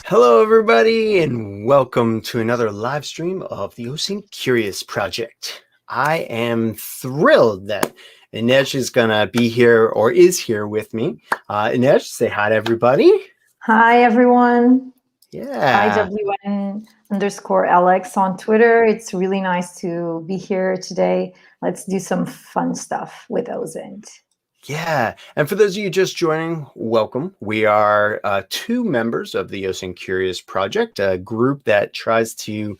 Hello, everybody, and welcome to another live stream of the OSINT Curious Project. I am thrilled that Inej is going to be here or is here with me. Inej, say hi to everybody. Hi, everyone. Yeah. IWN_Alex on Twitter. It's really nice to be here today. Let's do some fun stuff with OSINT. Yeah, and for those of you just joining, welcome. We are two members of the OSINT Curious Project, a group that tries to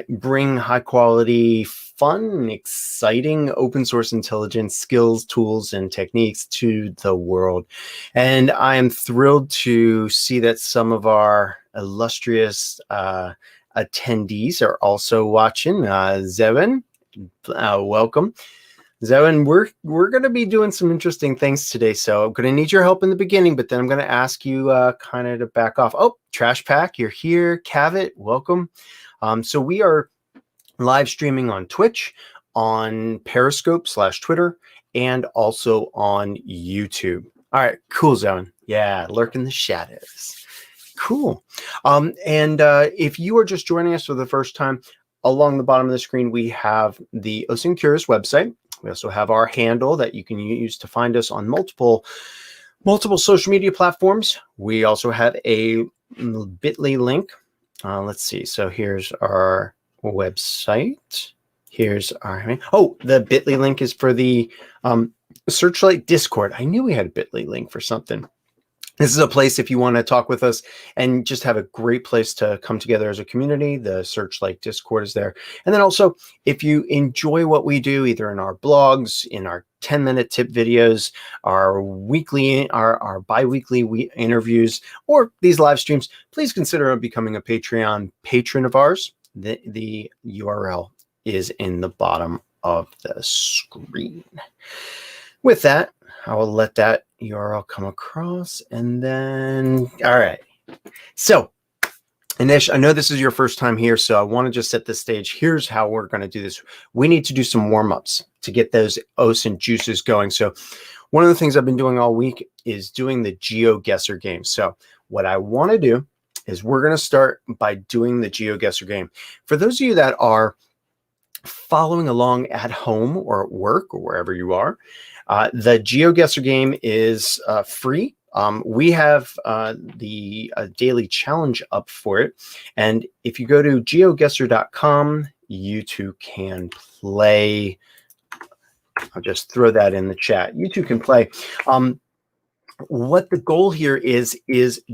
bring high quality, fun, exciting open source intelligence skills, tools, and techniques to the world. And I am thrilled to see that some of our illustrious attendees are also watching. Zevin, welcome. Zoen, we're going to be doing some interesting things today, so I'm going to need your help in the beginning, but then I'm going to ask you kind of to back off. Oh, Trash Pack, you're here. Cavit, welcome. So we are live streaming on Twitch, on Periscope/Twitter, and also on YouTube. All right, cool, Zoen. Yeah, lurk in the shadows. Cool. And if you are just joining us for the first time, along the bottom of the screen, we have the OSINT Curious website. We also have our handle that you can use to find us on multiple social media platforms. We also have a bit.ly link. Let's see. So here's our website. Here's our, the bit.ly link is for the Searchlight Discord. I knew we had a bit.ly link for something. This is a place if you want to talk with us and just have a great place to come together as a community. The Searchlight Discord is there. And then also, if you enjoy what we do, either in our blogs, in our 10-minute tip videos, our weekly, our bi-weekly interviews, or these live streams, please consider becoming a Patreon patron of ours. The URL is in the bottom of the screen. With that, I will let that URL come across, and then, all right. So, Anish, I know this is your first time here, so I want to just set the stage. Here's how we're going to do this. We need to do some warm-ups to get those OSINT juices going. So one of the things I've been doing all week is doing the Geoguessr game. So what I want to do is we're going to start by doing the Geoguessr game. For those of you that are following along at home or at work or wherever you are, the Geoguessr game is free. We have the daily challenge up for it. And if you go to geoguessr.com, you too can play. I'll just throw that in the chat. You too can play. What the goal here is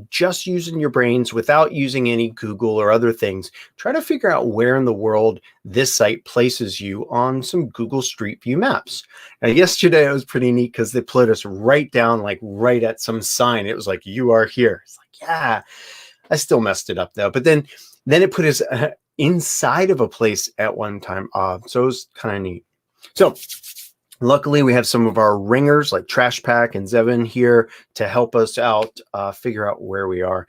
just using your brains without using any Google or other things. Try to figure out where in the world this site places you on some Google Street View maps. Now, yesterday it was pretty neat because they put us right down, like right at some sign. It was like, you are here. It's like, yeah, I still messed it up though. But then it put us inside of a place at one time. So it was kind of neat. So luckily, we have some of our ringers like Trash Pack and Zevin here to help us out, figure out where we are.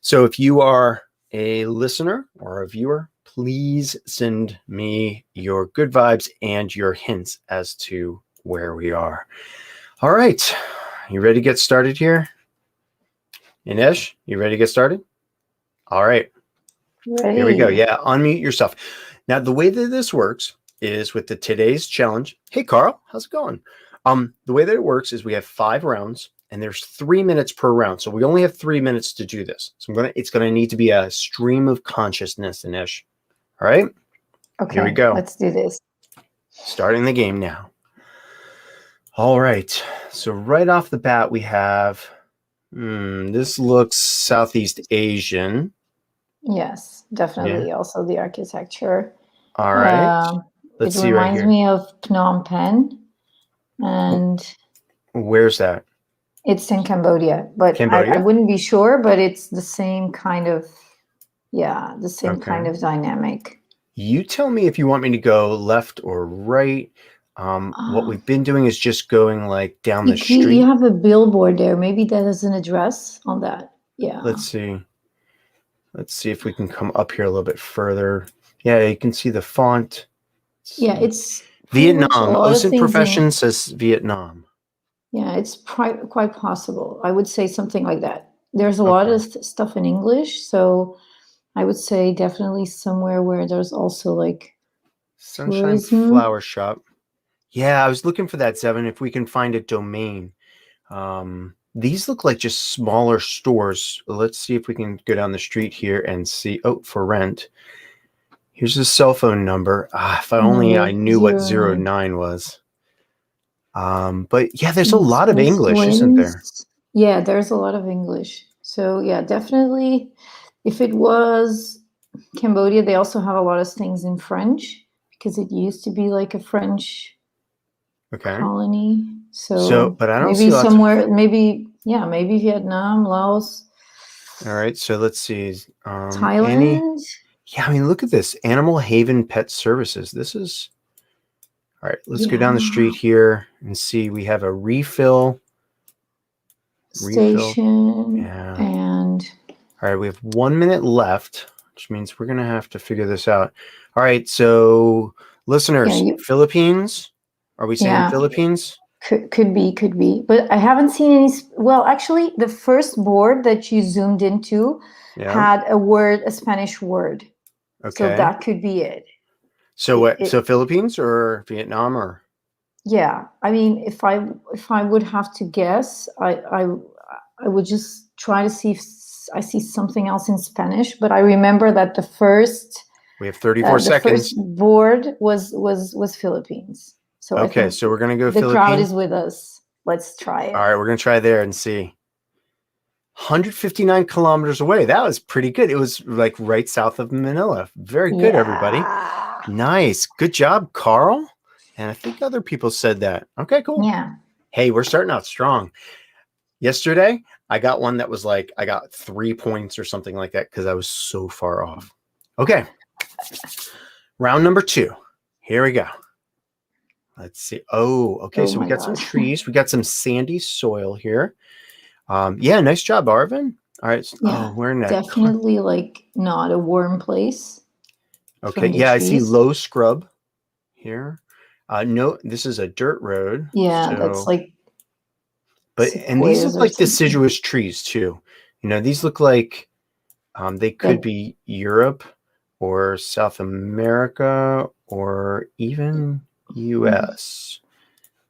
So if you are a listener or a viewer, please send me your good vibes and your hints as to where we are. All right. You ready to get started here? Inej, you ready to get started? All right. Ready. Here we go. Yeah, unmute yourself. Now, the way that this works is with the today's challenge. Hey, Carl, how's it going? The way that it works is we have 5 rounds and there's 3 minutes per round. So we only have 3 minutes to do this. So it's going to need to be a stream of consciousness, Anish. All right. Okay. Here we go. Let's do this. Starting the game now. All right. So right off the bat, we have, this looks Southeast Asian. Yes, definitely. Yeah. Also the architecture. All right. Let's see right here. It reminds me of Phnom Penh. And where's that? It's in Cambodia, but I wouldn't be sure, but it's the same kind of, the same kind of dynamic. You tell me if you want me to go left or right. What we've been doing is just going like down the street. You have a billboard there. Maybe that has an address on that. Yeah. Let's see. Let's see if we can come up here a little bit further. Yeah, you can see the font. Yeah, it's Vietnam. OSINT profession says Vietnam. Yeah, it's quite possible. I would say something like that. there's a lot of stuff in English, so I would say definitely somewhere where there's also like Sunshine tourism. Flower Shop. Yeah, I was looking for that, Zevin, if we can find a domain. These look like just smaller stores. Let's see if we can go down the street here and see. Oh, for rent. Here's the cell phone number. If only I knew what 09 was. But yeah, there's a lot of English, isn't there? Yeah, there's a lot of English. So yeah, definitely. If it was Cambodia, they also have a lot of things in French because it used to be like a French colony. So but I don't maybe see somewhere, maybe Vietnam, Laos. All right, so let's see. Thailand. Yeah, I mean, look at this. Animal Haven Pet Services. This is all right. Let's go down the street here and see. We have a refill station. Yeah. And all right, we have 1 minute left, which means we're gonna have to figure this out. All right, so listeners, Philippines. Are we saying Philippines? Could be, but I haven't seen any. Well, actually, the first board that you zoomed into had a Spanish word. Okay. So that could be it. So what? So Philippines or Vietnam or? Yeah, I mean, if I would have to guess, I would just try to see if I see something else in Spanish. But I remember that the first. We have 34 seconds. The first board was Philippines. So okay, so we're gonna go. The Philippines. Crowd is with us. Let's try it. All right, we're gonna try there and see. 159 kilometers away. That was pretty good. It was like right south of Manila. Very good, everybody. Nice. Good job, Carl. And I think other people said that. Okay, cool. Yeah. Hey, we're starting out strong. Yesterday, I got one that was like, I got 3 points or something like that because I was so far off. Okay. Round number 2. Here we go. Let's see. Oh, okay. So we got some trees. We got some sandy soil here. Yeah, nice job, Arvin. All right. Yeah, we're in that definitely like not a warm place. Okay. Yeah, trees. I see low scrub here. No, this is a dirt road. Yeah, so, that's like. And these look like deciduous trees too. You know, these look like they could be Europe or South America or even US.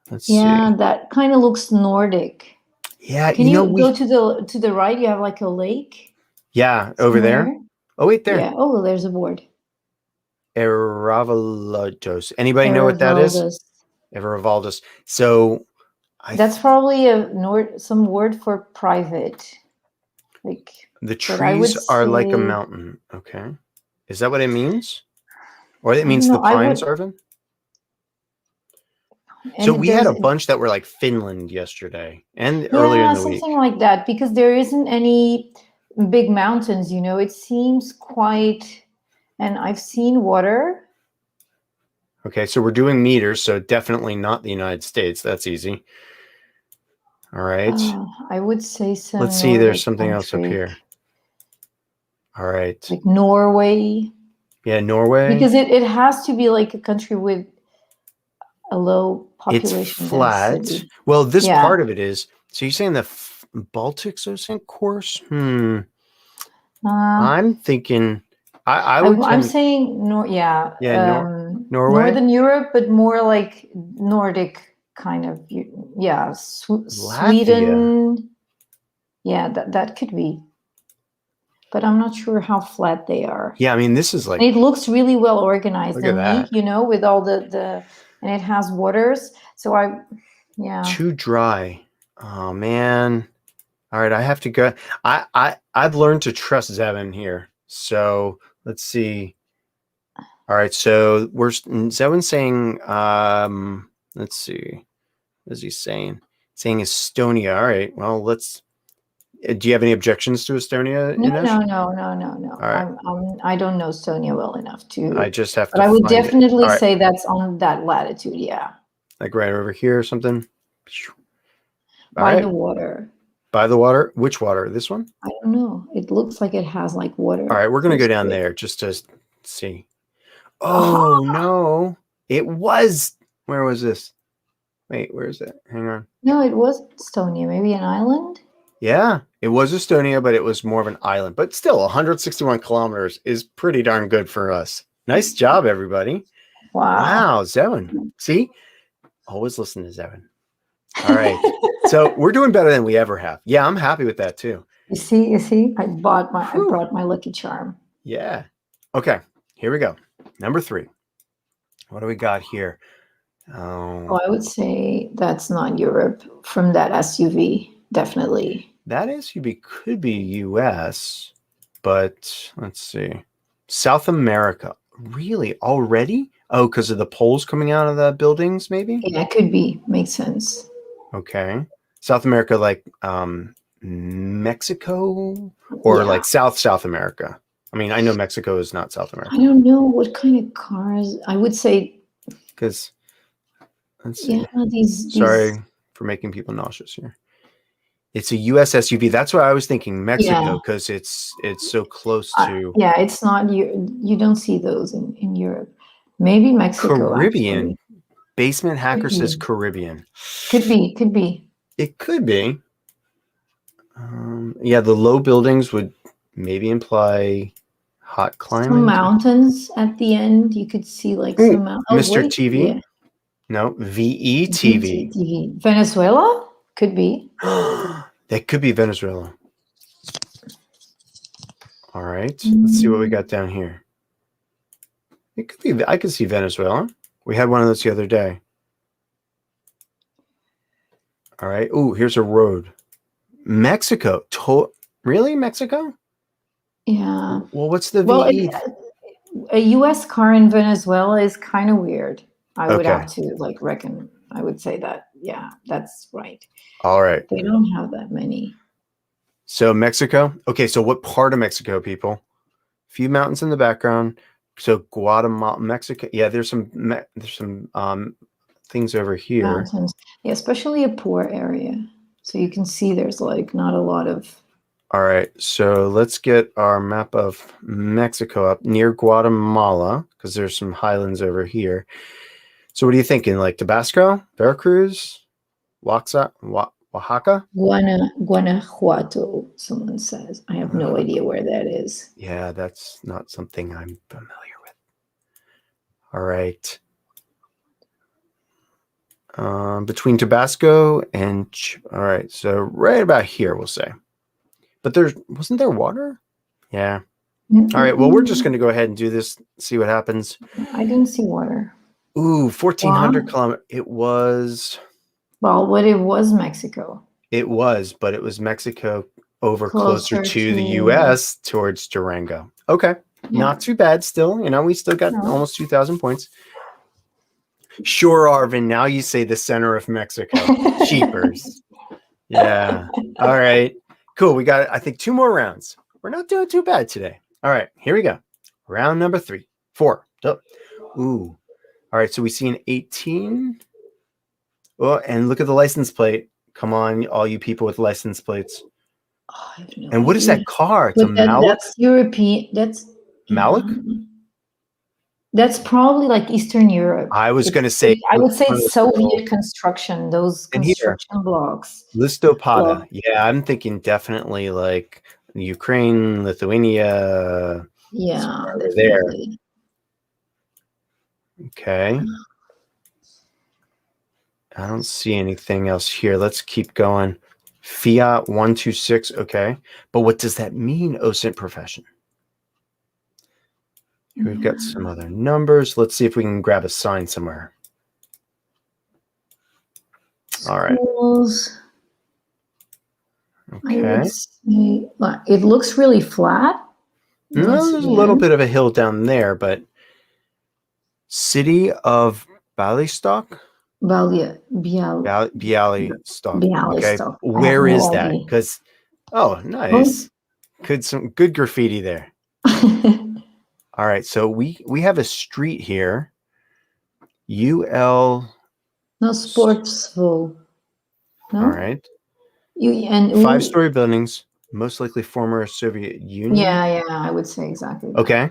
Let's see. Yeah, that kind of looks Nordic. Yeah, can you go to the right? You have like a lake. Yeah, over there. Oh, wait, there. Yeah. Oh, there's a board. Eravalados. Anybody know what that is? Eravalados. So that's probably some word for private. Like the trees are like a mountain. Okay. Is that what it means? Or it means the pines, Arvin? So we had a bunch that were like Finland yesterday and earlier in the week. Something like that, because there isn't any big mountains, you know. It seems quite, and I've seen water. Okay, so we're doing meters, so definitely not the United States. That's easy. All right. I would say so. Let's see, there's something else up here. All right. Like Norway. Yeah, Norway. Because it has to be like a country with a low population. It's flat. Density. Well, this part of it is. So you're saying the Baltic OSINT course? I'm thinking. I'm saying Norway. Northern Europe, but more like Nordic kind of. Yeah, Sweden. Yeah, that could be. But I'm not sure how flat they are. Yeah, I mean, this is like. And it looks really well organized. Look at that. Neat, you know, with all the and it has waters. So Too dry. Oh man. All right, I have to go. I've learned to trust Zevin here. So let's see. All right, so Zevin's saying. Let's see. What is he saying? Saying Estonia. All right. Well, let's. Do you have any objections to Estonia? No. Right. I don't know Estonia well enough to. I just have to. But I would definitely say that's on that latitude. Yeah. Like right over here or something. By the water. By the water? Which water? This one? I don't know. It looks like it has like water. All right, we're gonna go down there just to see. Oh no! It was. Where was this? Wait, where is it? Hang on. No, it was Estonia. Maybe an island. Yeah, it was Estonia, but it was more of an island. But still, 161 kilometers is pretty darn good for us. Nice job, everybody. Wow. Wow, Zevin. See? Always listen to Zevin. All right. So we're doing better than we ever have. Yeah, I'm happy with that too. You see, I brought Whew. my lucky charm. Yeah. Okay, here we go. Number 3. What do we got here? Oh, I would say that's not Europe from that SUV, definitely. That SUV could be US, but let's see. South America. Really? Already? Oh, because of the poles coming out of the buildings, maybe? Yeah, it could be. Makes sense. Okay. South America, like Mexico or Yeah. like South America? I mean, I know Mexico is not South I America. don't know what kind of cars. I would say, Because, let's see. yeah, these Sorry for making people nauseous here. It's a US SUV. That's why I was thinking Mexico, yeah. because it's so close to Yeah, it's not you don't see those in Europe. Maybe Mexico Caribbean. actually. Basement Hacker Could says be. Caribbean. Could be. It could be. Yeah, the low buildings would maybe imply hot Some climate. mountains at the end. You could see like Ooh, some oh Mr. wait, TV. yeah. No, VETV. VTTV. Venezuela? Could be. That could be Venezuela. All right, let's see what we got down here. It could be. I could see Venezuela. We had one of those the other day. All right. Oh, here's a road. Mexico. Really, Mexico? Yeah. Well, what's the Well, VE? a US car in Venezuela is kind of weird. I would Okay. have to like reckon. I would say that. Yeah, that's right. All right. They don't have that many. So Mexico. Okay, so what part of Mexico, people? A few mountains in the background. So Guatemala, Mexico. Yeah, there's some things over here. Mountains. Yeah, especially a poor area. So you can see there's like not a lot of. All right, so let's get our map of Mexico up near Guatemala because there's some highlands over here. So what are you thinking? Like Tabasco, Veracruz, Oaxaca? Guanajuato, someone says. I have no idea where that is. Yeah, that's not something I'm familiar with. All right. Between Tabasco and all right, so right about here, we'll say. But wasn't there water? Yeah. All right. Well, we're just going to go ahead and do this. See what happens. I didn't see water. Ooh, 1,400 Wow. kilometers. It was. Well, what it was Mexico. It was, but it was Mexico over closer to to the U.S. towards Durango. Okay. Yeah. Not too bad still. We still got almost 2,000 points. Sure, Arvin. Now you say the center of Mexico. Cheapers. Yeah. All right. Cool. We got, I think, 2 more rounds. We're not doing too bad today. All right. Here we go. Round number 4. Ooh. All right. So we see an 18. Oh, and look at the license plate. Come on, all you people with license plates. Oh, I have no and what is that car? It's a Malik? That's European. That's Malik? That's probably like Eastern Europe. I was going to say. I would say it's Soviet construction, those construction blocks. Listopada. Yeah, I'm thinking definitely like Ukraine, Lithuania. Yeah, definitely. There. Okay. I don't see anything else here. Let's keep going. Fiat 126. Okay. But what does that mean, OSINT profession? We've got some other numbers. Let's see if we can grab a sign somewhere. All right. Okay. It looks really flat. No, there's a little bit of a hill down there, but city of Bialystok? Bialystok. Okay. Where is that? Because, oh, nice. Some good graffiti there. All right. So we have a street here. UL. No, Sportsville. No? All right. 5-story buildings, most likely former Soviet Union. Yeah, I would say exactly that. Okay.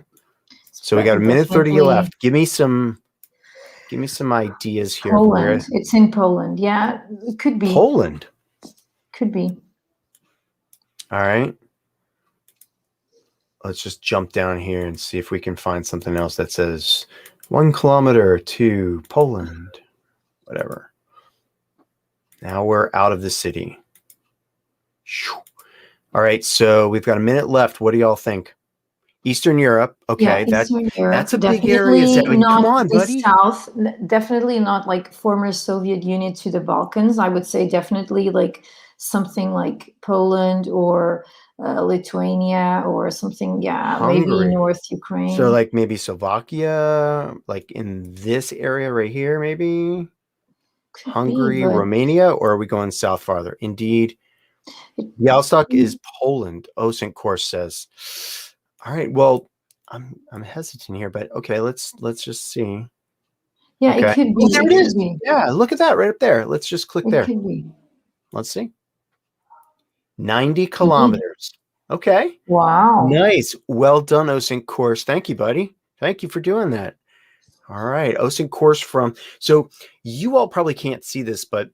So we got 1:30 left. Give me some ideas here. Poland. It's in Poland. Yeah, it could be. Poland. Could be. All right. Let's just jump down here and see if we can find something else that says 1 kilometer to Poland, whatever. Now we're out of the city. All right, so we've got a minute left. What do y'all think? Eastern Europe. Okay, Yeah, Eastern Europe. that's a big area. Definitely I mean, come not on, the buddy. South. Definitely not like former Soviet Union to the Balkans. I would say definitely like something like Poland or Lithuania or something. Yeah, maybe Hungary. North Ukraine. So like maybe Slovakia, like in this area right here, maybe Could Hungary, be, but Romania, or are we going south farther? Indeed. Białystok is Poland. OSINT course says. All right. Well, I'm hesitant here, but okay, let's just see. yeah, Okay. it could be. Oh, there it is. Be. Yeah, look at that right up there. Let's just click there. Could be. Let's see. 90 kilometers. Okay. Wow. Nice. Well done, OSINT course. Thank you, buddy. Thank you for doing that. All right. OSINT course from, so you all probably can't see this, but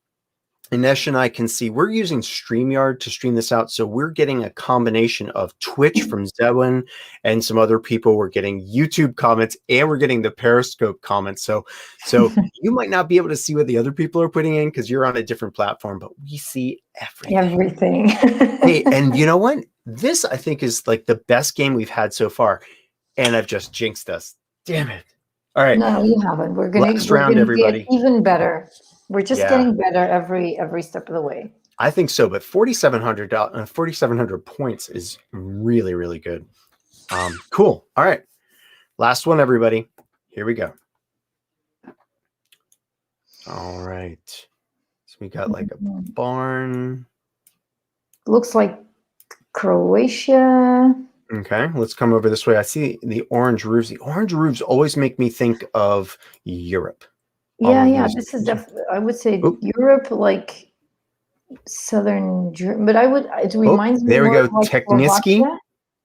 Inesh and I can see we're using StreamYard to stream this out. So we're getting a combination of Twitch from Zewin and some other people. We're getting YouTube comments and we're getting the Periscope comments. So you might not be able to see what the other people are putting in because you're on a different platform, but we see everything. Hey, and you know what? This I think is like the best game we've had so far. And I've just jinxed us. Damn it. All right. No, you haven't. We're gonna everybody. get even better. We're just getting better every step of the way. I think so, but 4,700 points is really, really good. Cool. All right. Last one, everybody. Here we go. All right. So we got like a barn. Looks like Croatia. Okay, let's come over this way. I see the orange roofs. The orange roofs always make me think of Europe. Yeah. This is definitely, I would say Europe, like southern Germany, but it reminds me. There we go. Like Technicky,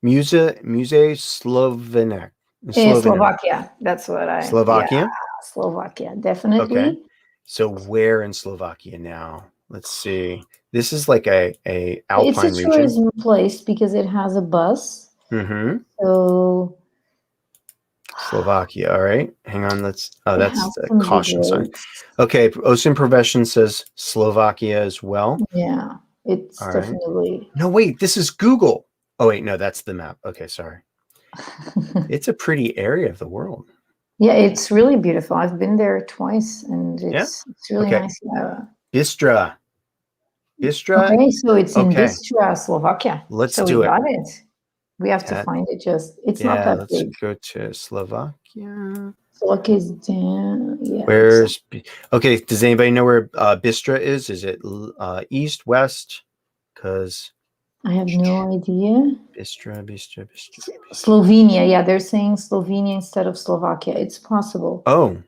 Musée Slovenac. Slovakia. That's what Slovakia? Yeah, Slovakia, definitely. Okay. So where in Slovakia now? Let's see. This is like a alpine region. It's a tourism place because it has a bus. Mm-hmm. So Slovakia. All right. Hang on. That's a caution sign. Roads. Okay. OSINT Profession says Slovakia as well. Yeah. It's definitely. No, wait. This is Google. Oh, wait. No, that's the map. Okay. Sorry. It's a pretty area of the world. Yeah. It's really beautiful. I've been there twice and it's really nice. Bistra. Okay. So it's in Bistra, Slovakia. Let's do it. Got it. We have to find it. It's not that big. Let's go to Slovakia. Slovakia is down. Yeah. Where's okay? Does anybody know where Bistra is? Is it east, west? Because I have no idea. Bistra. Slovenia. Yeah, they're saying Slovenia instead of Slovakia. It's possible. Oh.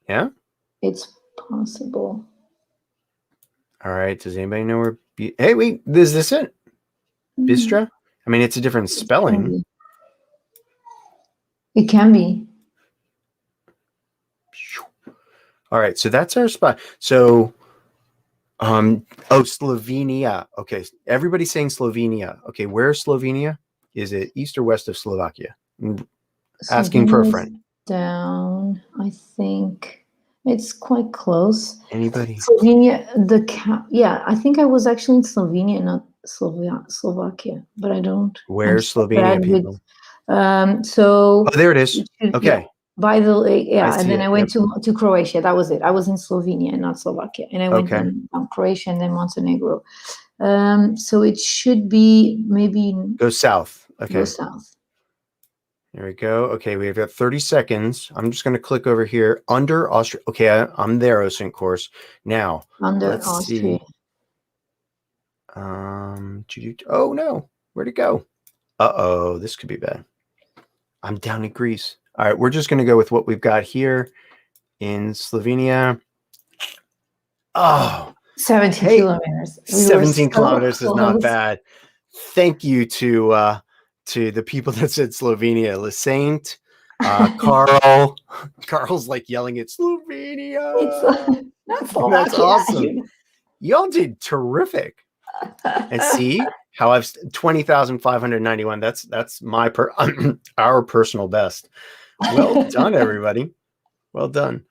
Yeah. It's possible. All right. Does anybody know where? Hey, wait. Is this it? Bistra. I mean, it's a different spelling. It can be. All right, so that's our spot. So, Slovenia. Okay, everybody's saying Slovenia. Okay, where's Slovenia? Is it east or west of Slovakia? Asking for a friend. Down, I think it's quite close. Anybody? Slovenia. I think I was actually in Slovenia, not Slovakia, but I don't. Where's Slovenia, people? So there it is. Okay. By the lake, and then I went to Croatia. That was it. I was in Slovenia, not Slovakia, and I went down Croatia and then Montenegro. So it should be maybe go south. Okay. Go south. There we go. Okay, we've got 30 seconds. I'm just going to click over here under Austria. Okay, I'm there, OSINT course. Now, let's Austria. See. Oh no, where'd it go? Uh-oh, this could be bad. I'm down in Greece. All right, we're just going to go with what we've got here in Slovenia. Oh, 17 kilometers. 17 kilometers is not bad. Thank you to the people that said Slovenia. Saint, Carl. Carl's like yelling at Slovenia. That's awesome. Y'all did terrific. And see, how I've 20,591. That's my our personal best. Well done, everybody. Well done.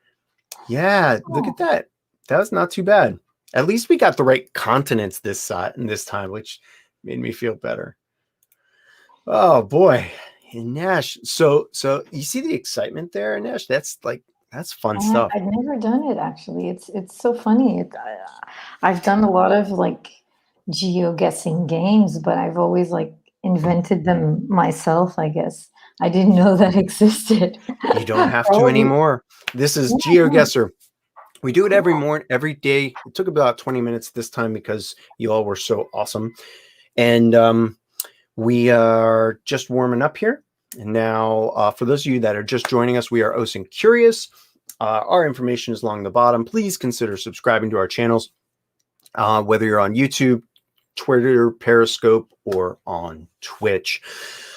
Yeah, look at that. That was not too bad. At least we got the right continents this time, which made me feel better. Oh boy, and Nash. So you see the excitement there, Nash? That's fun stuff. I've never done it actually. It's so funny. I've done a lot of like geo-guessing games, but I've always like invented them myself, I guess. I didn't know that existed. You don't have to Probably. anymore. This is Yeah, Geoguessr. We do it every cool. morning, every day. It took about 20 minutes this time because you all were so awesome. And we are just warming up here. And now, for those of you that are just joining us, we are OSINT Curious. Our information is along the bottom. Please consider subscribing to our channels, whether you're on YouTube, Twitter, Periscope, or on Twitch.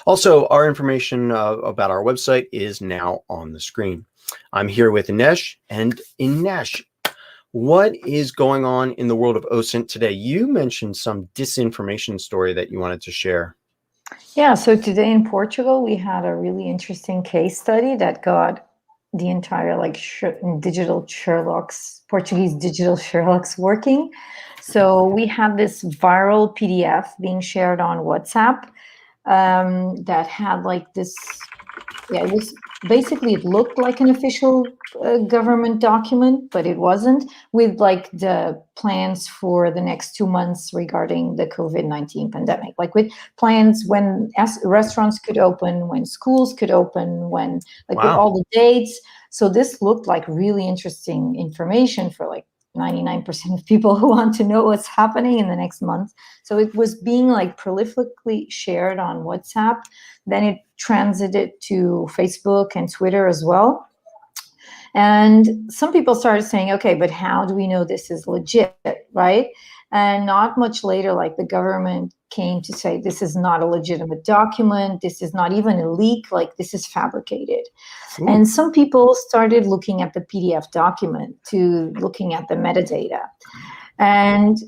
Also, our information about our website is now on the screen. I'm here with Inesh, and Inesh, what is going on in the world of OSINT today? You mentioned some disinformation story that you wanted to share. Yeah, so today in Portugal, we had a really interesting case study that got the entire like digital Sherlock's, Portuguese digital Sherlock's working. So we had this viral PDF being shared on WhatsApp that had like this, yeah, it was basically, it looked like an official government document, but it wasn't, with like the plans for the next 2 months regarding the COVID-19 pandemic, like with plans when restaurants could open, when schools could open, when like with Wow. all the dates. So this looked like really interesting information for like 99% of people who want to know what's happening in the next month. So it was being like prolifically shared on WhatsApp. Then it transited to Facebook and Twitter as well. And some people started saying, okay, but how do we know this is legit, right? And not much later, like the government came to say, this is not a legitimate document. This is not even a leak, like this is fabricated. Ooh. And some people started looking at the PDF document to looking at the metadata. And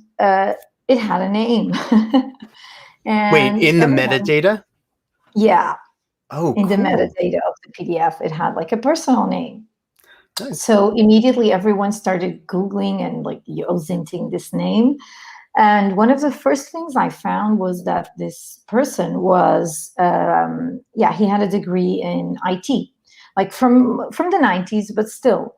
it had a name. Wait, And in the everyone, metadata? yeah, Oh, in the cool. metadata of the PDF, it had like a personal name. Nice. So immediately everyone started Googling and like OSINTing this name. And one of the first things I found was that this person was, he had a degree in IT, like from the 90s, but still.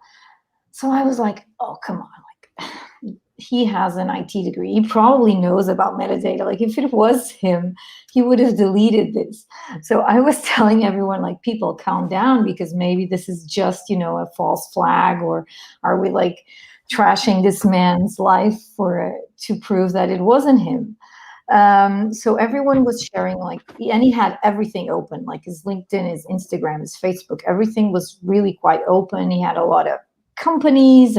So I was like, oh, come on. Like, he has an IT degree. He probably knows about metadata. Like if it was him, he would have deleted this. So I was telling everyone, like, people, calm down, because maybe this is just, a false flag, or are we like trashing this man's life to prove that it wasn't him? So everyone was sharing, like, and he had everything open, like his LinkedIn, his Instagram, his Facebook, everything was really quite open. He had a lot of companies,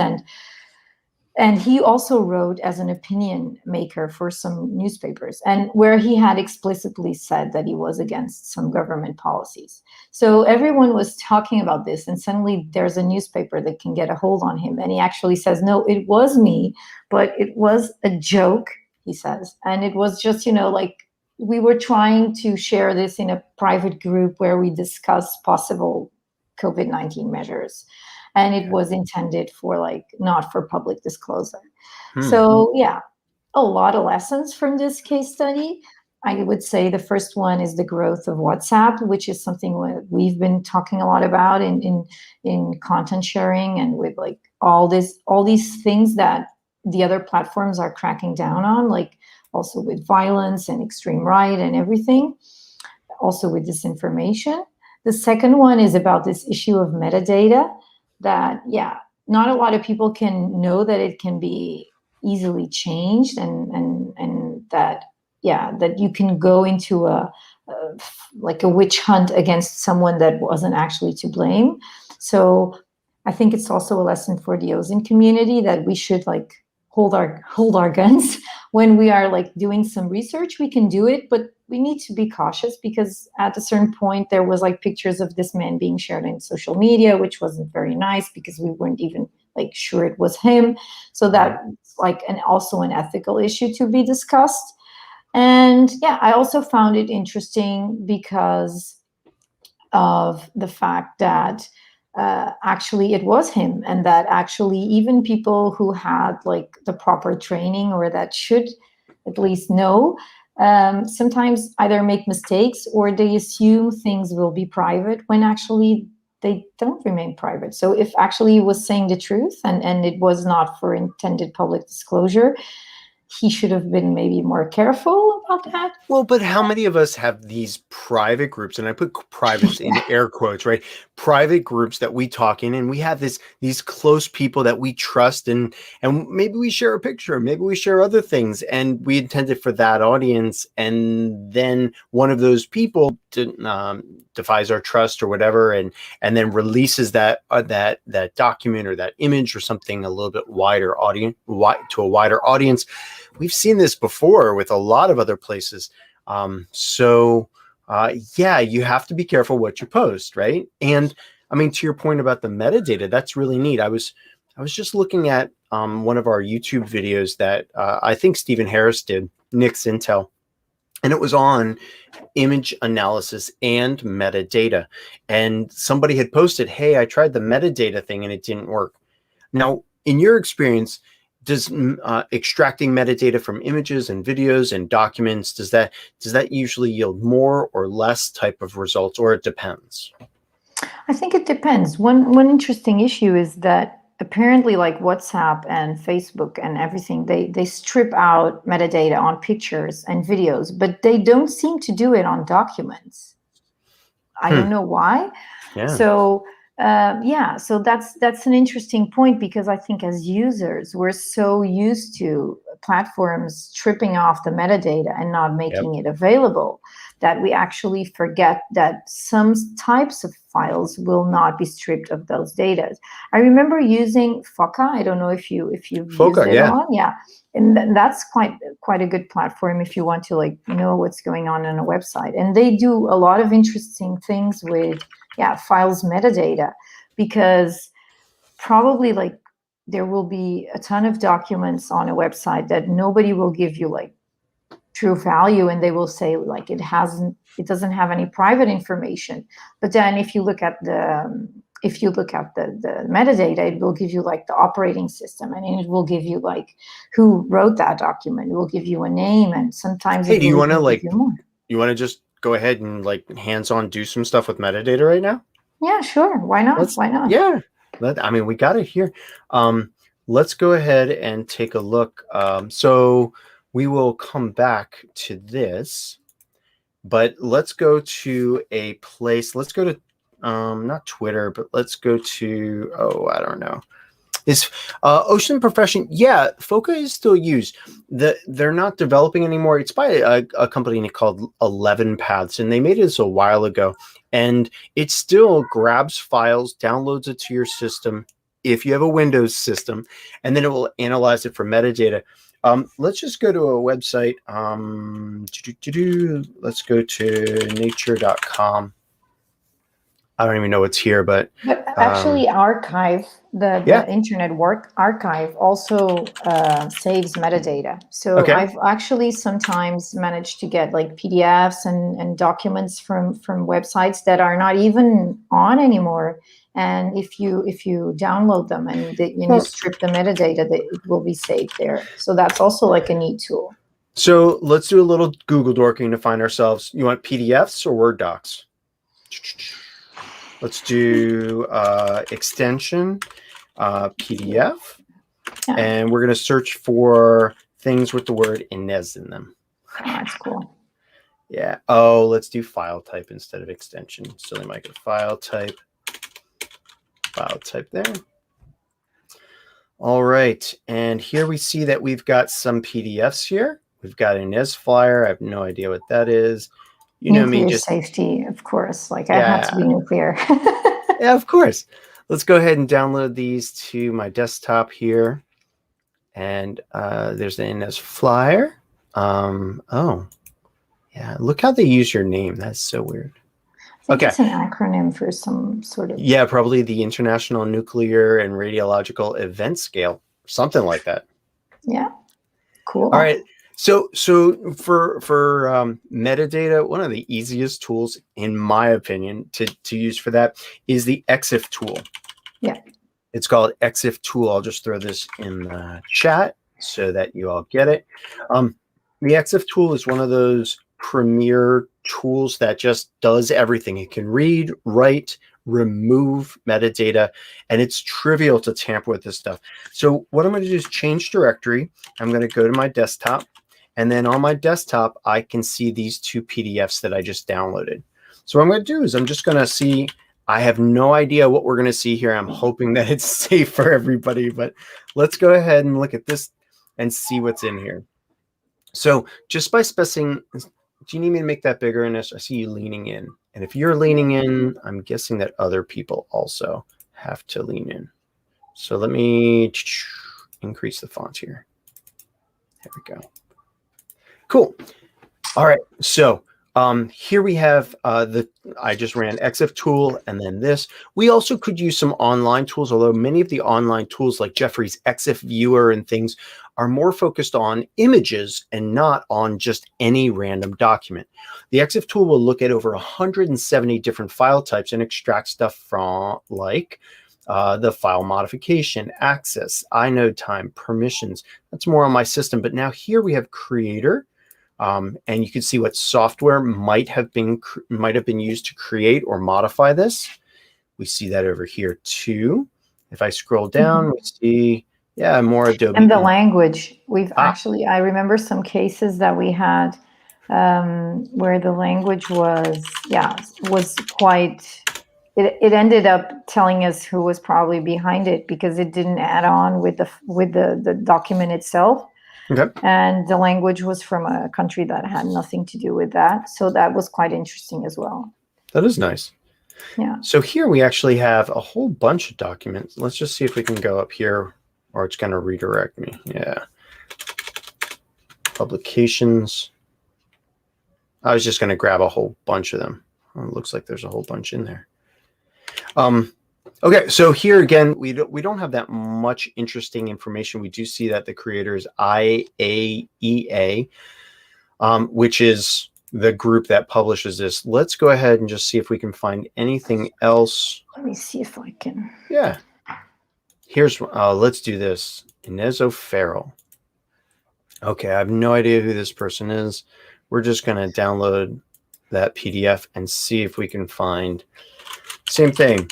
and he also wrote as an opinion maker for some newspapers, and where he had explicitly said that he was against some government policies. So everyone was talking about this, and suddenly there's a newspaper that can get a hold on him, and he actually says, no, it was me, but it was a joke, he says. And it was just, like, we were trying to share this in a private group where we discuss possible COVID-19 measures. And it was intended for, like, not for public disclosure. So yeah, a lot of lessons from this case study. I would say the first one is the growth of WhatsApp, which is something we've been talking a lot about in content sharing, and with like all these things that the other platforms are cracking down on, like also with violence and extreme right and everything, also with disinformation. The second one is about this issue of metadata, that, yeah, not a lot of people can know that it can be easily changed, and that, yeah, that you can go into like a witch hunt against someone that wasn't actually to blame. So I think it's also a lesson for the OSINT community that we should like hold our guns when we are like doing some research. We can do it, but we need to be cautious, because at a certain point there was like pictures of this man being shared in social media, which wasn't very nice, because we weren't even like sure it was him. So that's like also an ethical issue to be discussed. And yeah, I also found it interesting because of the fact that actually it was him, and that actually even people who had like the proper training, or that should at least know, sometimes either make mistakes or they assume things will be private when actually they don't remain private. So if actually he was saying the truth, and it was not for intended public disclosure, he should have been maybe more careful about that. Well, but how many of us have these private groups, and I put privates in air quotes, right? Private groups that we talk in, and we have these close people that we trust, and maybe we share a picture, maybe we share other things, and we intended for that audience, and then one of those people defies our trust or whatever, and then releases that document or that image or something a little bit wider audience, to a wider audience. We've seen this before with a lot of other places. Yeah, you have to be careful what you post, right? And I mean, to your point about the metadata, that's really neat. I was just looking at one of our YouTube videos that I think Stephen Harris did, Nick's Intel, and it was on image analysis and metadata. And somebody had posted, "Hey, I tried the metadata thing and it didn't work." Now, in your experience, does extracting metadata from images and videos and documents, does that usually yield more or less type of results, or it depends? I think it depends. One interesting issue is that apparently, like WhatsApp and Facebook and everything, they strip out metadata on pictures and videos, but they don't seem to do it on documents. I don't know why. Yeah. So yeah, so that's an interesting point, because I think as users we're so used to platforms stripping off the metadata and not making it available, that we actually forget that some types of files will not be stripped of those data. I remember using Foca. I don't know if you've used it on. Yeah. And that's quite a good platform if you want to like know what's going on a website. And they do a lot of interesting things with files metadata, because probably like there will be a ton of documents on a website that nobody will give you like true value, and they will say like it doesn't have any private information. But then if you look at the metadata, it will give you like the operating system, and it will give you like who wrote that document. It will give you a name, and sometimes Hey, it do you will want to give you more. you want to just go ahead and like hands-on do some stuff with metadata right now? Yeah, sure. Why not? Why not? Yeah. I mean, we got it here. Let's go ahead and take a look. So we will come back to this, but let's go to a place. Let's go to not Twitter, but let's go to, oh, I don't know. Is Ocean Profession? Yeah, Foca is still used. They're not developing anymore. It's by a company called 11 Paths, and they made this a while ago. And it still grabs files, downloads it to your system if you have a Windows system, and then it will analyze it for metadata. Let's just go to a website. Let's go to nature.com. I don't even know what's here, but actually archive, the internet work archive also saves metadata. So I've actually sometimes managed to get like PDFs and documents from websites that are not even on anymore. And if you download them and you strip the metadata, it will be saved there. So that's also like a neat tool. So let's do a little Google dorking to find ourselves. You want PDFs or Word docs? Let's do extension PDF, and we're going to search for things with the word Inez in them. Oh, that's cool. Yeah. Oh, let's do file type instead of extension. So they might get file type there. All right. And here we see that we've got some PDFs here. We've got an Inez flyer. I have no idea what that is. You know nuclear me, just safety, of course. Like I had to be nuclear. Yeah, of course. Let's go ahead and download these to my desktop here. And there's the Inez flyer. Oh, yeah. Look how they use your name. That's so weird. I think it's an acronym for some sort of... Yeah, probably the International Nuclear and Radiological Event Scale. Something like that. Yeah. Cool. All right. So for metadata, one of the easiest tools, in my opinion, to use for that is the EXIF tool. Yeah. It's called EXIF tool. I'll just throw this in the chat so that you all get it. The EXIF tool is one of those premier tools that just does everything. It can read, write, remove metadata, and it's trivial to tamper with this stuff. So what I'm going to do is change directory. I'm going to go to my desktop, and then on my desktop, I can see these two PDFs that I just downloaded. So what I'm going to do is I'm just going to see. I have no idea what we're going to see here. I'm hoping that it's safe for everybody, but let's go ahead and look at this and see what's in here. So just by specing, do you need me to make that bigger, Ines? I see you leaning in. And if you're leaning in, I'm guessing that other people also have to lean in. So let me increase the font here. There we go. Cool. All right. So here we have I just ran EXIF tool and then this. We also could use some online tools, although many of the online tools like Jeffrey's EXIF viewer and things are more focused on images and not on just any random document. The EXIF tool will look at over 170 different file types and extract stuff from like the file modification, access, inode time, permissions. That's more on my system. But now here we have creator. And you can see what software might have been used to create or modify this. We see that over here too. If I scroll down, we see, yeah, more Adobe. And the language. I remember some cases that we had where the language was quite, it ended up telling us who was probably behind it because it didn't add on with the document itself. Okay. And the language was from a country that had nothing to do with that. So that was quite interesting as well. That is nice. Yeah. So here we actually have a whole bunch of documents. Let's just see if we can go up here or it's going to redirect me. Yeah. Publications. I was just going to grab a whole bunch of them. Oh, it looks like there's a whole bunch in there. Okay, so here again, we don't have that much interesting information. We do see that the creator is IAEA, which is the group that publishes this. Let's go ahead and just see if we can find anything else. Let me see if I can. Yeah. Here's, let's do this. Inez O'Farrell. Okay, I have no idea who this person is. We're just going to download that PDF and see if we can find, same thing.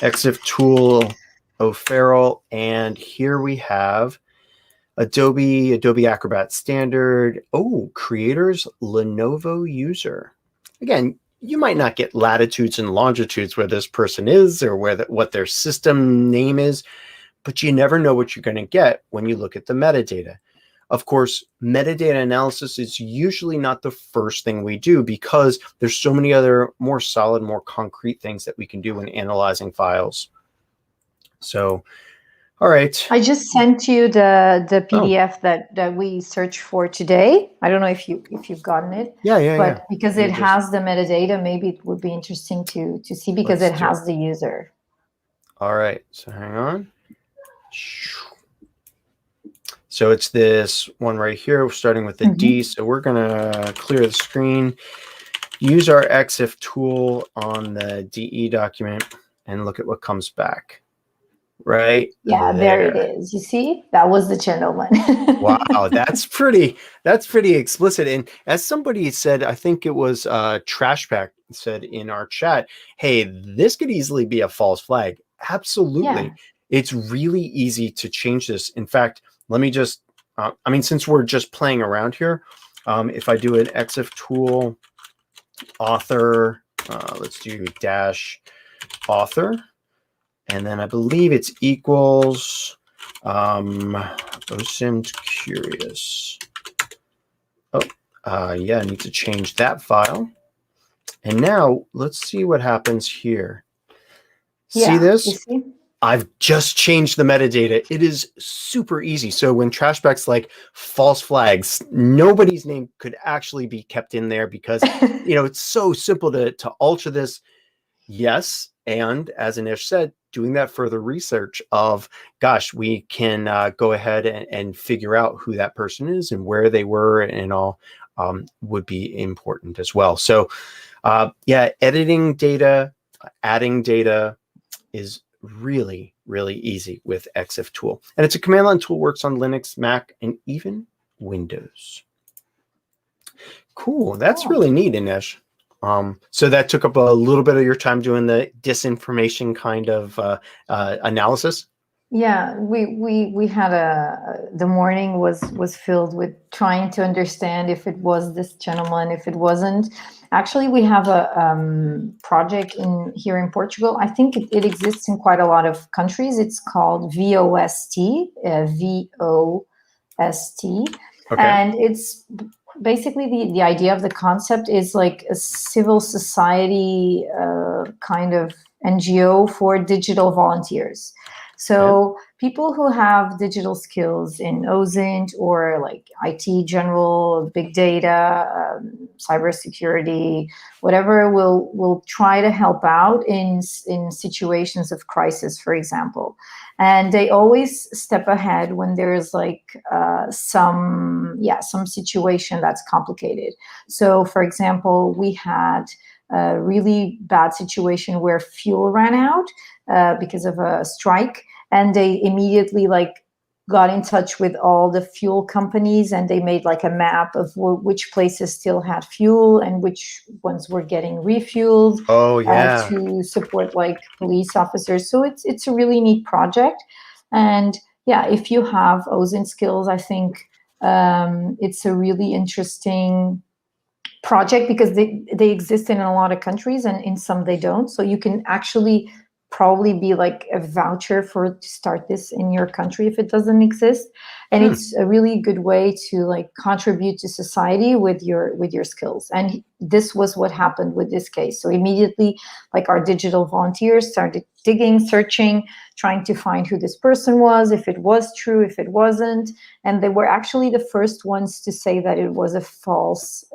EXIF tool, O'Farrell, and here we have Adobe Acrobat Standard. Oh, creators, Lenovo user. Again, you might not get latitudes and longitudes where this person is or what their system name is, but you never know what you're going to get when you look at the metadata. Of course, metadata analysis is usually not the first thing we do because there's so many other more solid, more concrete things that we can do when analyzing files. So, all right. I just sent you the PDF that we searched for today. I don't know if you've gotten it. Yeah. Because it has the metadata, maybe it would be interesting to see because it has the user. All right. So hang on. So it's this one right here. We're starting with the D. So we're going to clear the screen, use our EXIF tool on the DE document, and look at what comes back. Right? Yeah, there it is. You see, that was the gentleman. Wow, that's pretty explicit. And as somebody said, I think it was Trashpack said in our chat, hey, this could easily be a false flag. Absolutely. Yeah. It's really easy to change this. In fact, let me just, since we're just playing around here, if I do an EXIF tool author, let's do -author, and then I believe it's equals OSINT curious. Yeah, I need to change that file. And now let's see what happens here. See this? You see? I've just changed the metadata. It is super easy. So when Trashback's like false flags, nobody's name could actually be kept in there because, it's so simple to alter this. Yes. And as Anish said, doing that further research of, gosh, we can go ahead and figure out who that person is and where they were and all would be important as well. So yeah, editing data, adding data is really, really easy with EXIF tool. And it's a command line tool, works on Linux, Mac, and even Windows. Cool. That's really neat, Anish. So that took up a little bit of your time doing the disinformation kind of analysis. Yeah, we had the morning was filled with trying to understand if it was this gentleman, if it wasn't. Actually, we have a project here in Portugal. I think it exists in quite a lot of countries. It's called VOST, VOST, Okay. and it's basically the idea of the concept is like a civil society kind of NGO for digital volunteers. So people who have digital skills in OSINT or like IT general, big data, cybersecurity, whatever, will try to help out in situations of crisis, for example. And they always step ahead when there's like some situation that's complicated. So, for example, we had a really bad situation where fuel ran out because of a strike, and they immediately like got in touch with all the fuel companies, and they made like a map of which places still had fuel and which ones were getting refueled. Oh yeah. To support like police officers. So it's a really neat project. And yeah, if you have OSINT skills, I think it's a really interesting project because they exist in a lot of countries and in some they don't. So you can actually probably be like a voucher for to start this in your country if it doesn't exist. And it's a really good way to like contribute to society with your skills. And this was what happened with this case. So immediately, like, our digital volunteers started digging, searching, trying to find who this person was, if it was true, if it wasn't. And they were actually the first ones to say that it was a false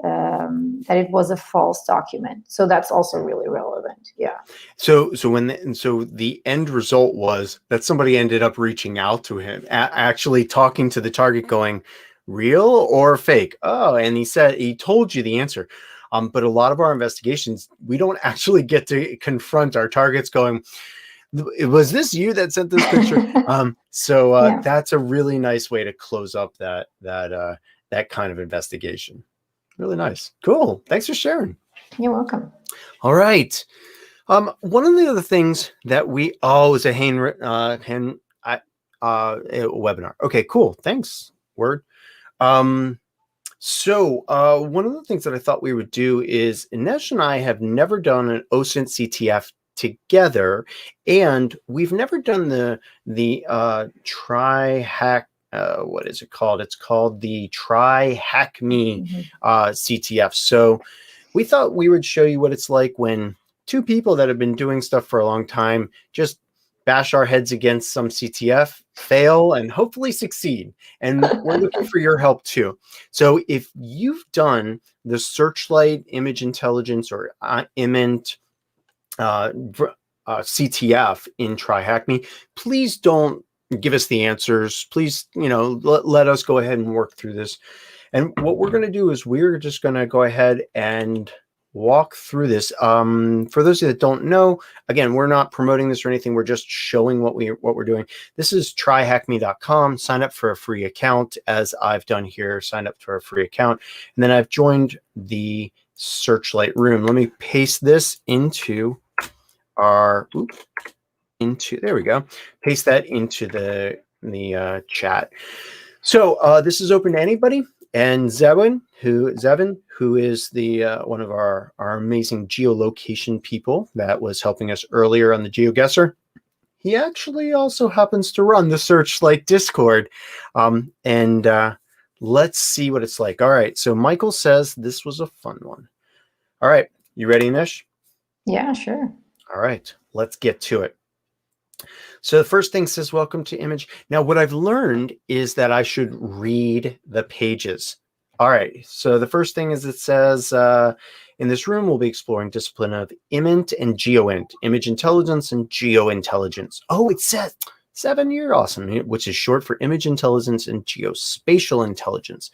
document. So that's also really relevant. Yeah. So the end result was that somebody ended up reaching out to him, actually talking to the target, going, "Real or fake?" Oh, and he told you the answer. But a lot of our investigations, we don't actually get to confront our targets, going, "Was this you that sent this picture?" Yeah. That's a really nice way to close up that kind of investigation. Really nice. Cool. Thanks for sharing. You're welcome. All right. One of the other things that is a webinar. Okay, cool. Thanks. Word. So one of the things that I thought we would do is Inesh and I have never done an OSINT CTF together, and we've never done the TryHack. What is it called? It's called the TryHackMe CTF. So we thought we would show you what it's like when two people that have been doing stuff for a long time just bash our heads against some CTF, fail, and hopefully succeed. And we're looking for your help too. So if you've done the Searchlight Image Intelligence or IMINT CTF in TryHackMe, please don't give us the answers. Please, let us go ahead and work through this. And what we're going to do is we're just going to go ahead and walk through this. For those of you that don't know, again, we're not promoting this or anything. We're just showing what we're doing. This is tryhackme.com. Sign up for a free account, as I've done here. Sign up for a free account. And then I've joined the Searchlight room. Let me paste this into there we go. Paste that into the chat. So this is open to anybody. And Zevin, who is the one of our amazing geolocation people that was helping us earlier on the Geoguessr, he actually also happens to run the Searchlight Discord. Let's see what it's like. All right, so Michael says this was a fun one. All right, you ready, Nish? Yeah, sure. All right, let's get to it. So the first thing says, welcome to image. Now, what I've learned is that I should read the pages. All right. So the first thing is it says, In this room, we'll be exploring discipline of IMINT and GeoINT, image intelligence and geointelligence. Oh, it says 7. You're awesome, which is short for image intelligence and geospatial intelligence.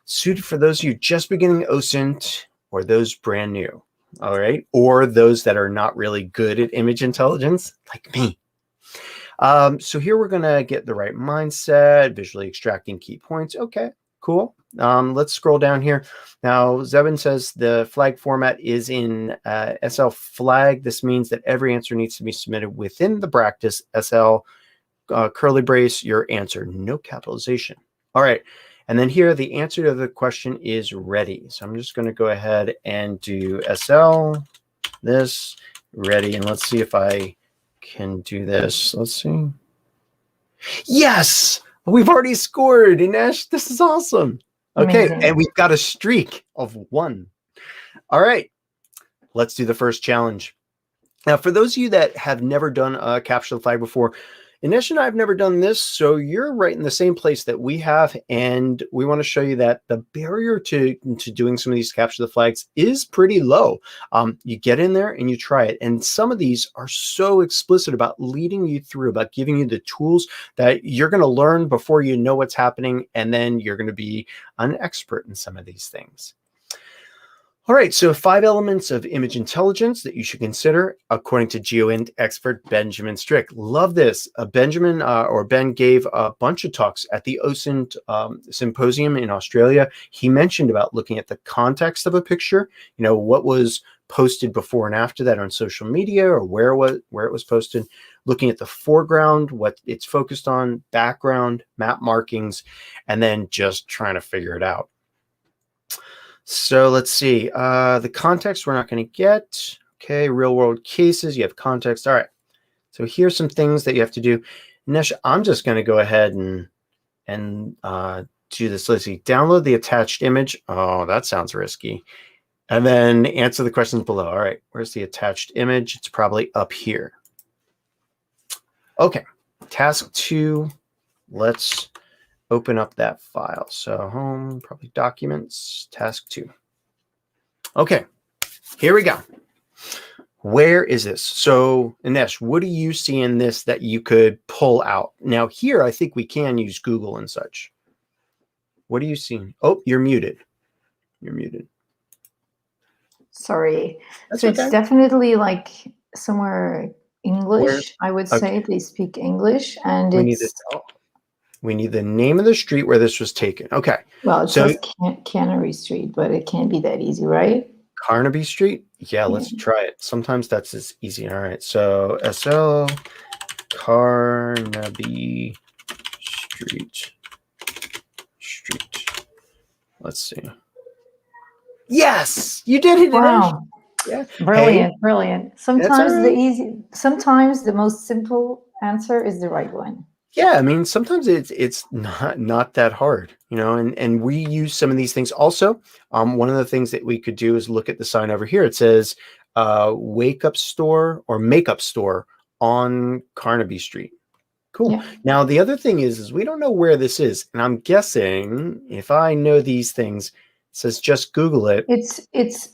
Suited for those of you just beginning OSINT or those brand new, all right? Or those that are not really good at image intelligence, like me. So here we're going to get the right mindset, visually extracting key points. Okay, cool. Let's scroll down here. Now, Zebin says the flag format is in SL flag. This means that every answer needs to be submitted within the brackets SL curly brace your answer, no capitalization. All right. And then here, the answer to the question is ready. So I'm just going to go ahead and do SL, this, ready. And let's see if I can do this. Let's see. Yes, we've already scored. Inesh, this is awesome. Okay, Amazing. and we've got a streak of 1. All right, let's do the first challenge. Now, for those of you that have never done a capture the flag before, Inesh and I have never done this, so you're right in the same place that we have, and we want to show you that the barrier to doing some of these capture the flags is pretty low. You get in there and you try it, and some of these are so explicit about leading you through, about giving you the tools that you're going to learn before you know what's happening, and then you're going to be an expert in some of these things. All right, so 5 elements of image intelligence that you should consider, according to GeoINT expert Benjamin Strick. Love this. Ben gave a bunch of talks at the OSINT symposium in Australia. He mentioned about looking at the context of a picture, what was posted before and after that on social media or where it was posted, looking at the foreground, what it's focused on, background, map markings, and then just trying to figure it out. So let's see, the context we're not going to get. Okay, real world cases, you have context. All right, so here's some things that you have to do. Nesh, I'm just going to go ahead and do this. Let's see, download the attached image. Oh, that sounds risky. And then answer the questions below. All right, where's the attached image? It's probably up here. Okay, task 2, let's open up that file. So home, probably documents, task 2. Okay, here we go. Where is this? So Inesh, what do you see in this that you could pull out? Now here, I think we can use Google and such. What are you seeing? Oh, you're muted. You're muted. Sorry. That's so okay. It's definitely like somewhere English. I would say they speak English, and we need the name of the street where this was taken. Okay. Well, it says Cannery Street, but it can't be that easy, right? Carnaby Street? Yeah, let's try it. Sometimes that's as easy. All right. So SL Carnaby Street. Let's see. Yes, you did it. Wow. Yeah. Brilliant, brilliant. Sometimes right. sometimes the most simple answer is the right one. Yeah, I mean, sometimes it's not that hard, and we use some of these things. Also, one of the things that we could do is look at the sign over here. It says wake up store or makeup store on Carnaby Street. Cool. Yeah. Now, the other thing is we don't know where this is. And I'm guessing if I know these things, it says just Google it.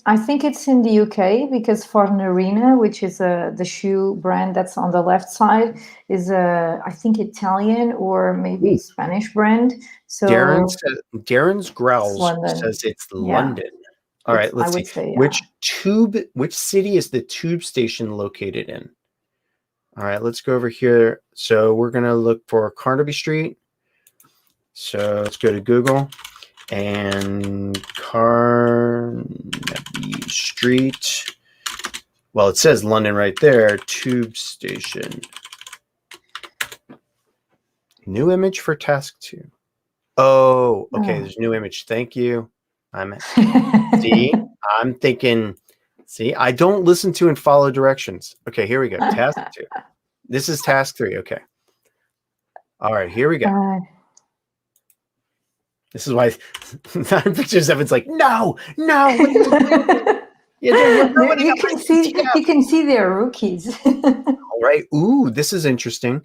I think it's in the UK because Fornarina, which is the shoe brand that's on the left side, is I think Italian or maybe Spanish brand. So Darren's Growls says it's London. All right, let's see. Say, which city is the tube station located in? All right, let's go over here. So we're going to look for Carnaby Street. So let's go to Google and Carnaby Street. Well, it says London right there, tube station. New image for task 2. Oh, okay, there's a new image. Thank you. I'm thinking, I don't listen to and follow directions. Okay, here we go. Task 2. This is task 3. Okay. All right, here we go. This is why pictures of it's like, no. You can see they're rookies. All right. Ooh, this is interesting.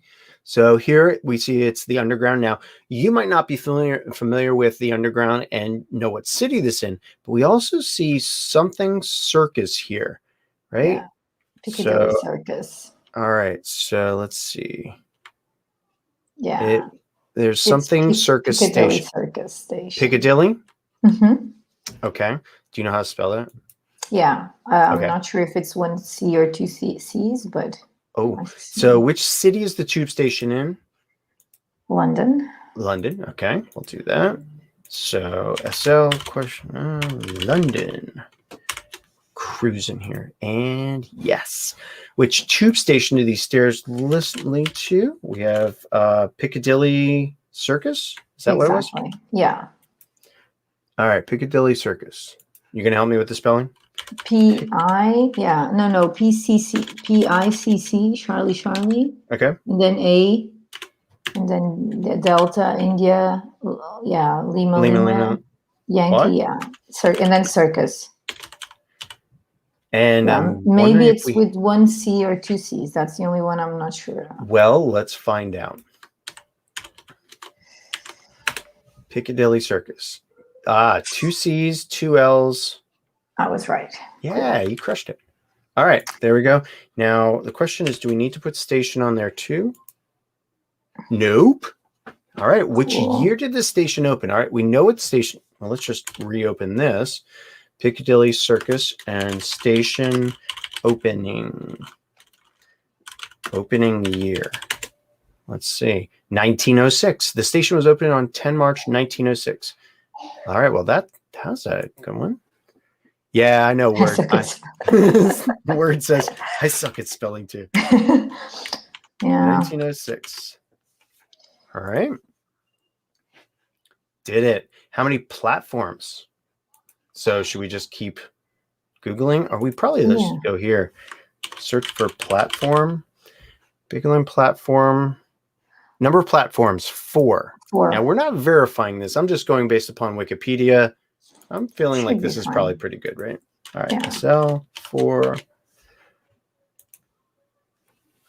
So here we see it's the underground. Now, you might not be familiar with the underground and know what city this in, but we also see something circus here, right? Yeah, Piccadilly So, Circus. all right. So let's see. Yeah, There's it's something circus Piccadilly station. Circus Station. Piccadilly? Mm-hmm. Okay. Do you know how to spell that? Yeah, I'm Okay. not sure if it's one C or two C's, but Oh, I so see. which city is the tube station in? London. London. Okay, we'll do that. So SL question London. Cruising here. And yes. Which tube station do these stairs lead to? We have Piccadilly Circus. Is that what it was? Exactly. Yeah. All right, Piccadilly Circus. You gonna help me with the spelling? PICC, Charlie, Okay. and then A, and then Delta, India, yeah, Lima, Yankee, What? yeah, and then Circus. And Yeah, I'm maybe wondering if it's we. with one C or two C's. That's the only one I'm not sure of. Well, let's find out. Piccadilly Circus. Two C's, two L's. I was right. Yeah, you crushed it. All right, there we go. Now, the question is, do we need to put station on there too? Nope. All right, which year did this station open? All right, we know it's station. Well, let's just reopen this. Piccadilly Circus and station opening. Opening year. Let's see. 1906. The station was opened on 10 March 1906. All right, well, how's that good one? Yeah, I know Word. Word says I suck at spelling too. Yeah. 1906. All right. Did it. How many platforms? So should we just keep Googling? Or we probably just go here. Search for platform. Piccadilly platform. Number of platforms, 4. Now, we're not verifying this. I'm just going based upon Wikipedia. I'm feeling like this is probably pretty good, right? All right, yeah. SL 4.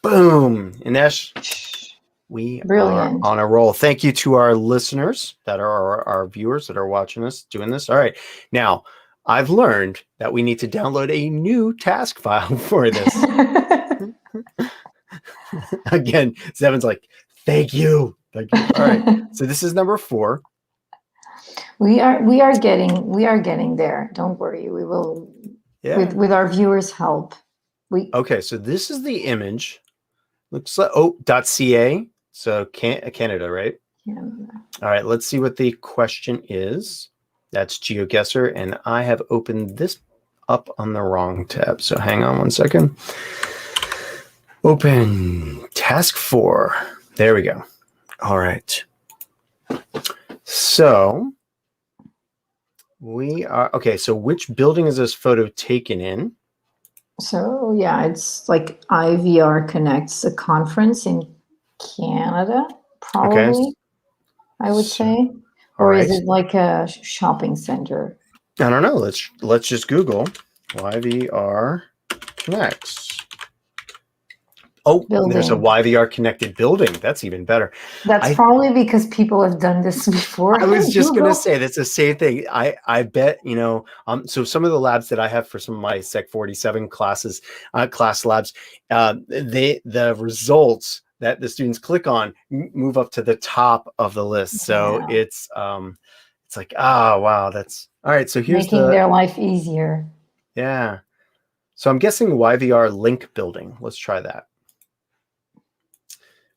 Boom. Inesh, we are on a roll. Thank you to our listeners that are our viewers that are watching us doing this. All right. Now, I've learned that we need to download a new task file for this. Again, Zevin's like, thank you. Thank you. All right. So this is number 4. We are getting there. Don't worry. We will, with our viewers' help. Okay, so this is the image. Looks like .ca. So Canada, right? Canada. All right, let's see what the question is. That's Geoguessr, and I have opened this up on the wrong tab. So hang on one second. Open task 4. There we go. All right. So we are okay. So which building is this photo taken in? So yeah, it's like IVR Connects, a conference in Canada, probably. Okay. I would say, or is it like a shopping center? I don't know. Let's just Google YVR Connects. Oh, building. There's a YVR connected building. That's even better. That's probably because people have done this before. I was just going to say that's the same thing. I bet, so some of the labs that I have for some of my Sec 47 classes, class labs, the results that the students click on move up to the top of the list. So it's like, wow, that's all right. So here's making their life easier. Yeah. So I'm guessing YVR link building. Let's try that.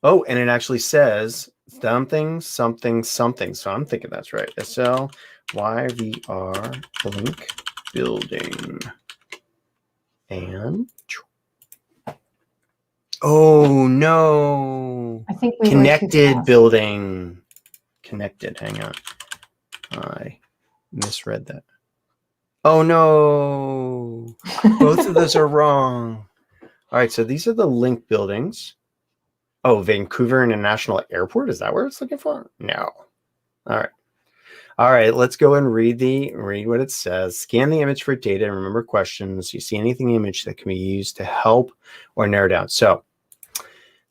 Oh, and it actually says something, something, something. So I'm thinking that's right. SL YVR link building. And oh no. I think we connected building. Connected. Hang on. I misread that. Oh no. Both of those are wrong. All right, so these are the link buildings. Oh, Vancouver International Airport. Is that where it's looking for? No. All right. Let's go and read what it says. Scan the image for data and remember questions. You see anything in the image that can be used to help or narrow down. So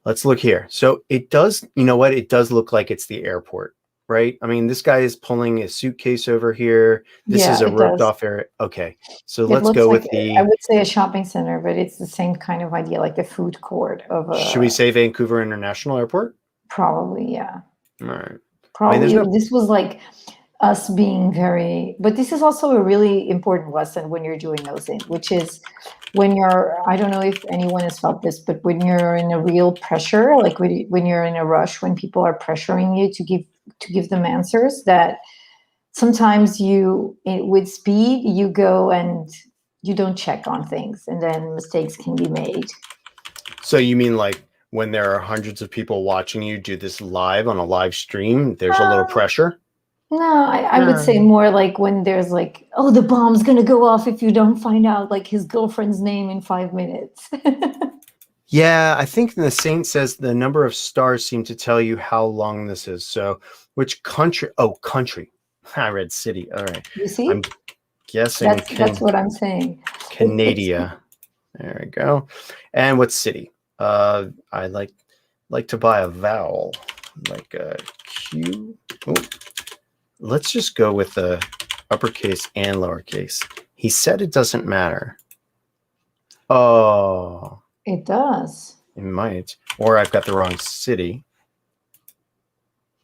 Let's look here. So it does, you know what? It does look like it's the airport, right? I mean, this guy is pulling a suitcase over here. This is Yeah, a it roped does. off area. Okay. So It let's looks go like, with I the, would say, a shopping center, but it's the same kind of idea, like the food court of should we a, say Vancouver International Airport? probably, yeah. All right. I mean, there's Probably no, this was like us being very, but this is also a really important lesson when you're doing OSINT, which is when you're, I don't know if anyone has felt this, but when you're in a real pressure, like when you're in a rush, when people are pressuring you to give them answers, that sometimes with speed, you go and you don't check on things, and then mistakes can be made. so you mean like when there are hundreds of people watching you do this live on a live stream, there's a little Um, pressure? No, I would say No. more like when there's like, oh, the bomb's gonna go off if you don't find out like his girlfriend's name in 5 minutes. Yeah, I think the Saint says the number of stars seem to tell you how long this is. So which country? Oh, country. I read city. All right. You I'm see? guessing That's what I'm saying. It's Canada. There we go. And what city? I like to buy a vowel, like a Q. Oh, let's just go with the uppercase and lowercase. He said it doesn't matter. Oh, it does. it might. Or I've got the wrong city.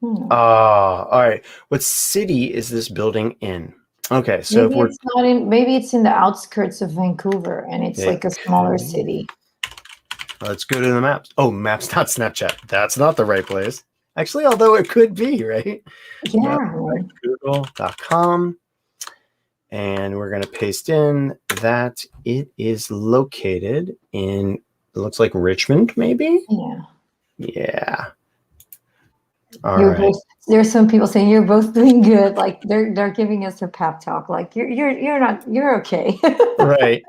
Hmm. Ah, all right. What city is this building in? Okay, so if Maybe we're it's not in. Maybe it's in the outskirts of Vancouver, and it's it like a smaller could be. city. Let's go to the maps. Oh, maps, not Snapchat. That's not the right place. Actually, although it could be, right? Yeah. Maps.google.com. And we're going to paste in that it is located in, it looks like Richmond, maybe? Yeah. Yeah. All You're right. both. There's some people saying you're both doing good. Like they're giving us a pep talk. Like you're not. You're okay. Right.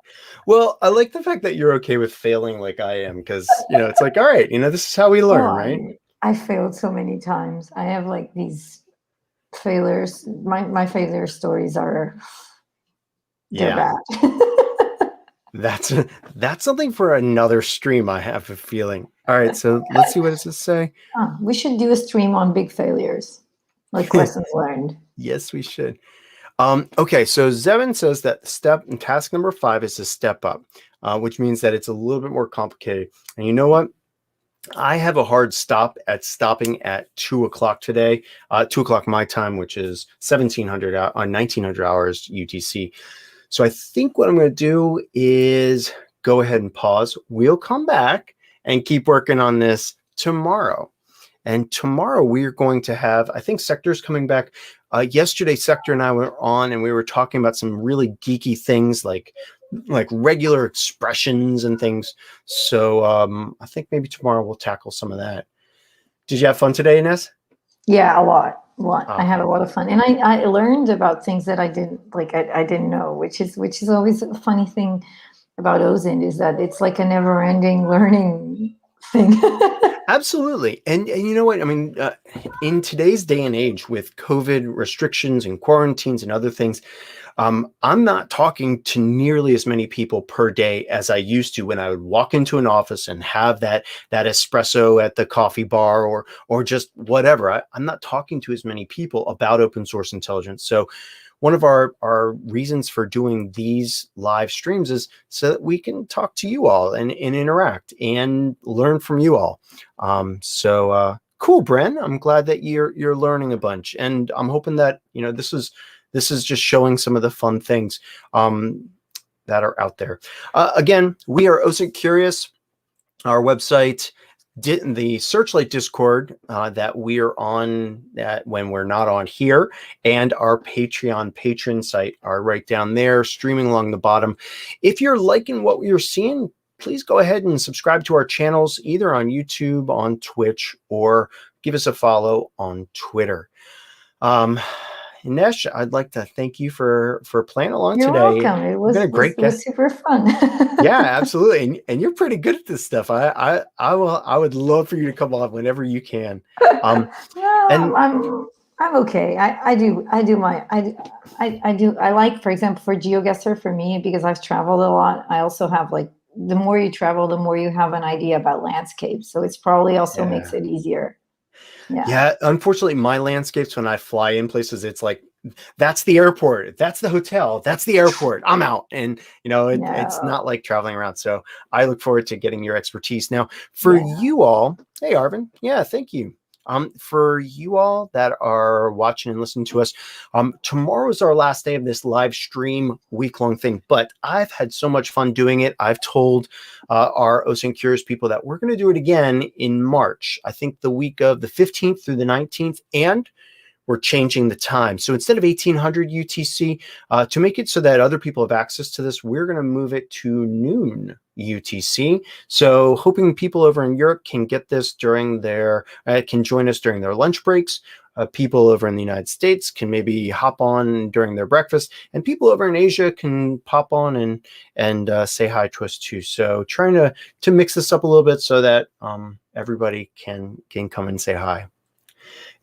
Well, I like the fact that you're okay with failing like I am because, it's like, all right, this is how we Oh, learn, right? I failed so many times. I have like these failures. My failure stories are, they're Yeah. bad. That's that's something for another stream, I have a feeling. All right, so let's see what does this say. We should do a stream on big failures, like lessons learned. Yes, we should. Okay, so Zevin says that task number 5 is to step up, which means that it's a little bit more complicated. And you know what? I have a hard stop at stopping at 2 o'clock today, 2 o'clock my time, which is 1700 on 1900 hours UTC. So I think what I'm going to do is go ahead and pause. We'll come back and keep working on this tomorrow. And tomorrow we're going to have, I think Sector's coming back. Yesterday, Sector and I were on and we were talking about some really geeky things like regular expressions and things. So I think maybe tomorrow we'll tackle some of that. Did you have fun today, Ines? Yeah, a lot. I had a Uh, lot of fun, and I learned about things that I didn't like. I didn't know, which is always a funny thing about OSINT, is that it's like a never ending learning thing. Absolutely. And you know what? I mean, in today's day and age with COVID restrictions and quarantines and other things, I'm not talking to nearly as many people per day as I used to when I would walk into an office and have that espresso at the coffee bar or just whatever. I'm not talking to as many people about open source intelligence. So one of our reasons for doing these live streams is so that we can talk to you all and interact and learn from you all. Cool, Bren. I'm glad that you're learning a bunch, and I'm hoping that this is just showing some of the fun things that are out there. Again, we are OSINT Curious. Our website, the Searchlight Discord that we're on when we're not on here, and our Patreon patron site are right down there, streaming along the bottom. If you're liking what you're seeing, please go ahead and subscribe to our channels, either on YouTube, on Twitch, or give us a follow on Twitter. Nesh, I'd like to thank you for playing along You're today. welcome. You've been a great It guest. was super fun. Yeah, absolutely. And you're pretty good at this stuff. I would love for you to come on whenever you can. No, And I'm okay. I like, for example, for Geoguessr, for me, because I've traveled a lot. I also have like the more you travel, the more you have an idea about landscapes. So it's probably also makes it easier. Yeah, unfortunately, my landscapes when I fly in places, it's like, that's the airport, that's the hotel, that's the airport, I'm out. And, you know, it's not like traveling around. So I look forward to getting your expertise. Now, for you all, hey, Arvin, yeah, thank you. For you all that are watching and listening to us, tomorrow is our last day of this live stream week-long thing, but I've had so much fun doing it. I've told our OSINT Curious people that we're going to do it again in March. I think the week of the 15th through the 19th, and we're changing the time. So instead of 1800 UTC, to make it so that other people have access to this, we're going to move it to noon UTC. So hoping people over in Europe can get this during their, can join us during their lunch breaks. People over in the United States can maybe hop on during their breakfast, and people over in Asia can pop on and say hi to us too. So trying to mix this up a little bit so that everybody can come and say hi.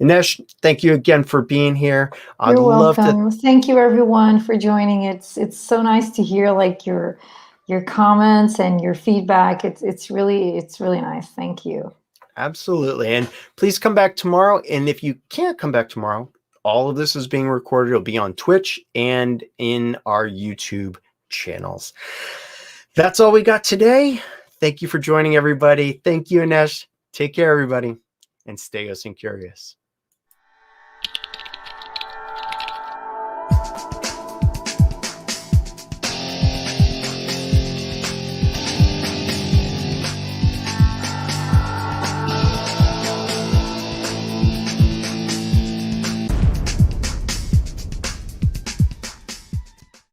Inesh, thank you again for being here. You're welcome. Thank you, everyone, for joining. It's so nice to hear like your comments and your feedback. It's really nice. Thank you. Absolutely. And please come back tomorrow. And if you can't come back tomorrow, all of this is being recorded. It'll be on Twitch and in our YouTube channels. That's all we got today. Thank you for joining, everybody. Thank you, Inesh. Take care, everybody, and stay OSINT curious.